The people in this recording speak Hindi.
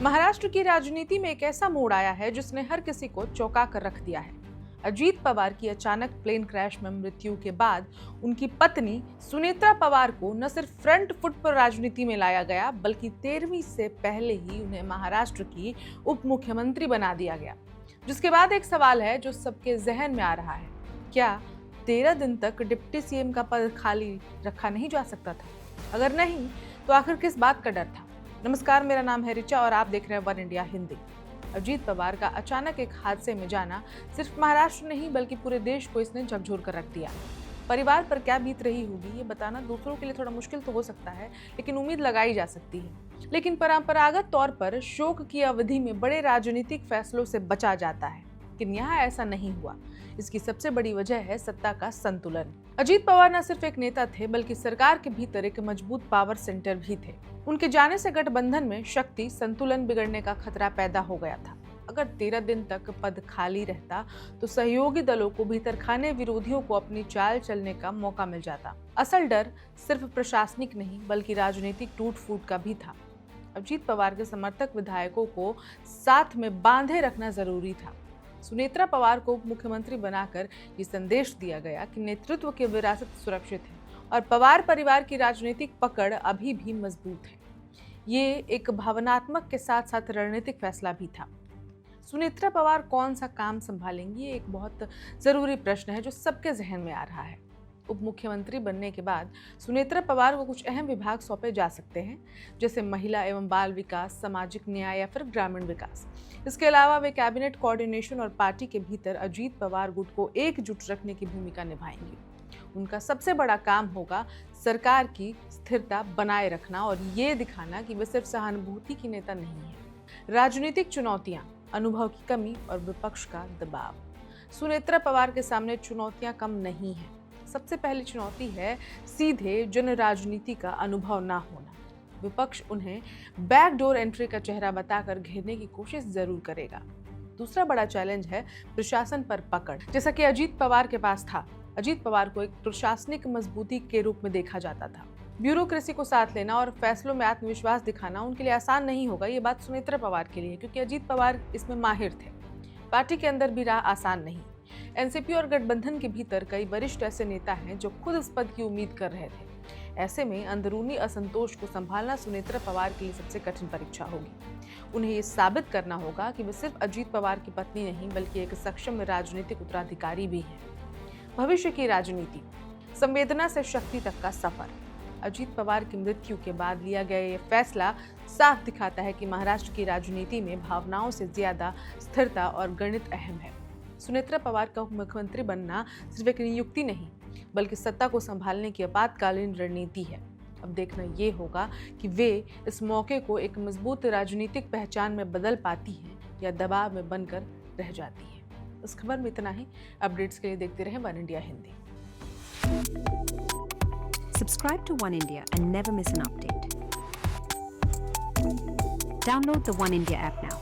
महाराष्ट्र की राजनीति में एक ऐसा मोड़ आया है जिसने हर किसी को चौंका कर रख दिया है। अजीत पवार की अचानक प्लेन क्रैश में मृत्यु के बाद उनकी पत्नी सुनेत्रा पवार को न सिर्फ फ्रंट फुट पर राजनीति में लाया गया, बल्कि 13वीं से पहले ही उन्हें महाराष्ट्र की उप मुख्यमंत्री बना दिया गया। जिसके बाद एक सवाल है जो सबके जहन में आ रहा है, क्या 13 दिन तक डिप्टी सीएम का पद खाली रखा नहीं जा सकता था? अगर नहीं, तो आखिर किस बात का डर था? नमस्कार, मेरा नाम है रिचा और आप देख रहे हैं वन इंडिया हिंदी। अजीत पवार का अचानक एक हादसे में जाना सिर्फ महाराष्ट्र नहीं बल्कि पूरे देश को इसने झकझोर कर रख दिया। परिवार पर क्या बीत रही होगी ये बताना दूसरों के लिए थोड़ा मुश्किल तो हो सकता है, लेकिन उम्मीद लगाई जा सकती है। लेकिन परंपरागत तौर पर शोक की अवधि में बड़े राजनीतिक फैसलों से बचा जाता है, लेकिन यहाँ ऐसा नहीं हुआ। इसकी सबसे बड़ी वजह है सत्ता का संतुलन। अजीत पवार न सिर्फ एक नेता थे बल्कि सरकार के भीतर एक मजबूत पावर सेंटर भी थे। उनके जाने से गठबंधन में शक्ति संतुलन बिगड़ने का खतरा पैदा हो गया था। अगर 13 दिन तक पद खाली रहता तो सहयोगी दलों को भीतर खाने विरोधियों को अपनी चाल चलने का मौका मिल जाता। असल डर सिर्फ प्रशासनिक नहीं बल्कि राजनीतिक टूट फूट का भी था। अजीत पवार के समर्थक विधायकों को साथ में बांधे रखना जरूरी था। सुनेत्रा पवार को मुख्यमंत्री बनाकर ये संदेश दिया गया कि नेतृत्व की विरासत सुरक्षित है और पवार परिवार की राजनीतिक पकड़ अभी भी मजबूत है। ये एक भावनात्मक के साथ साथ रणनीतिक फैसला भी था। सुनेत्रा पवार कौन सा काम संभालेंगी, ये एक बहुत जरूरी प्रश्न है जो सबके जहन में आ रहा है। उप मुख्यमंत्री बनने के बाद सुनेत्रा पवार को कुछ अहम विभाग सौंपे जा सकते हैं, जैसे महिला एवं बाल विकास, सामाजिक न्याय या फिर ग्रामीण विकास। इसके अलावा वे कैबिनेट कोऑर्डिनेशन और पार्टी के भीतर अजीत पवार गुट को एकजुट रखने की भूमिका निभाएंगी। उनका सबसे बड़ा काम होगा सरकार की स्थिरता बनाए रखना और ये दिखाना कि वे सिर्फ सहानुभूति की नेता नहीं है। राजनीतिक चुनौतियां, अनुभव की कमी और विपक्ष का दबाव। सुनेत्रा पवार के सामने चुनौतियां कम नहीं है। सबसे पहली चुनौती है सीधे जन राजनीति का अनुभव ना होना। विपक्ष उन्हें बैकडोर एंट्री का चेहरा बताकर घेरने की कोशिश जरूर करेगा। दूसरा बड़ा चैलेंज है प्रशासन पर पकड़, जैसा कि अजीत पवार के पास था। अजीत पवार को एक प्रशासनिक मजबूती के रूप में देखा जाता था। ब्यूरोक्रेसी को साथ लेना और फैसलों में आत्मविश्वास दिखाना उनके लिए आसान नहीं होगा। ये बात सुनेत्रा पवार के लिए, क्योंकि अजीत पवार इसमें माहिर थे। पार्टी के अंदर भी राह आसान नहीं। एनसीपी और गठबंधन के भीतर कई वरिष्ठ ऐसे नेता हैं जो खुद इस पद की उम्मीद कर रहे थे। ऐसे में अंदरूनी असंतोष को संभालना सुनेत्रा पवार के लिए सबसे कठिन परीक्षा होगी। उन्हें ये साबित करना होगा कि वे सिर्फ अजीत पवार की पत्नी नहीं बल्कि एक सक्षम राजनीतिक उत्तराधिकारी भी हैं। भविष्य की राजनीति, संवेदना से शक्ति तक का सफर। अजीत पवार की मृत्यु के बाद लिया गया ये फैसला साफ दिखाता है कि महाराष्ट्र की राजनीति में भावनाओं से ज्यादा स्थिरता और गणित अहम है। सुनेत्रा पवार का मुख्यमंत्री बनना सिर्फ एक नियुक्ति नहीं बल्कि सत्ता को संभालने की आपातकालीन रणनीति है। अब देखना ये होगा कि वे इस मौके को एक मजबूत राजनीतिक पहचान में बदल पाती हैं या दबाव में बनकर रह जाती है। इस खबर में इतना ही। अपडेट्स के लिए देखते रहें one India Hindi. Subscribe to One India and never miss an update. Download the One India app now.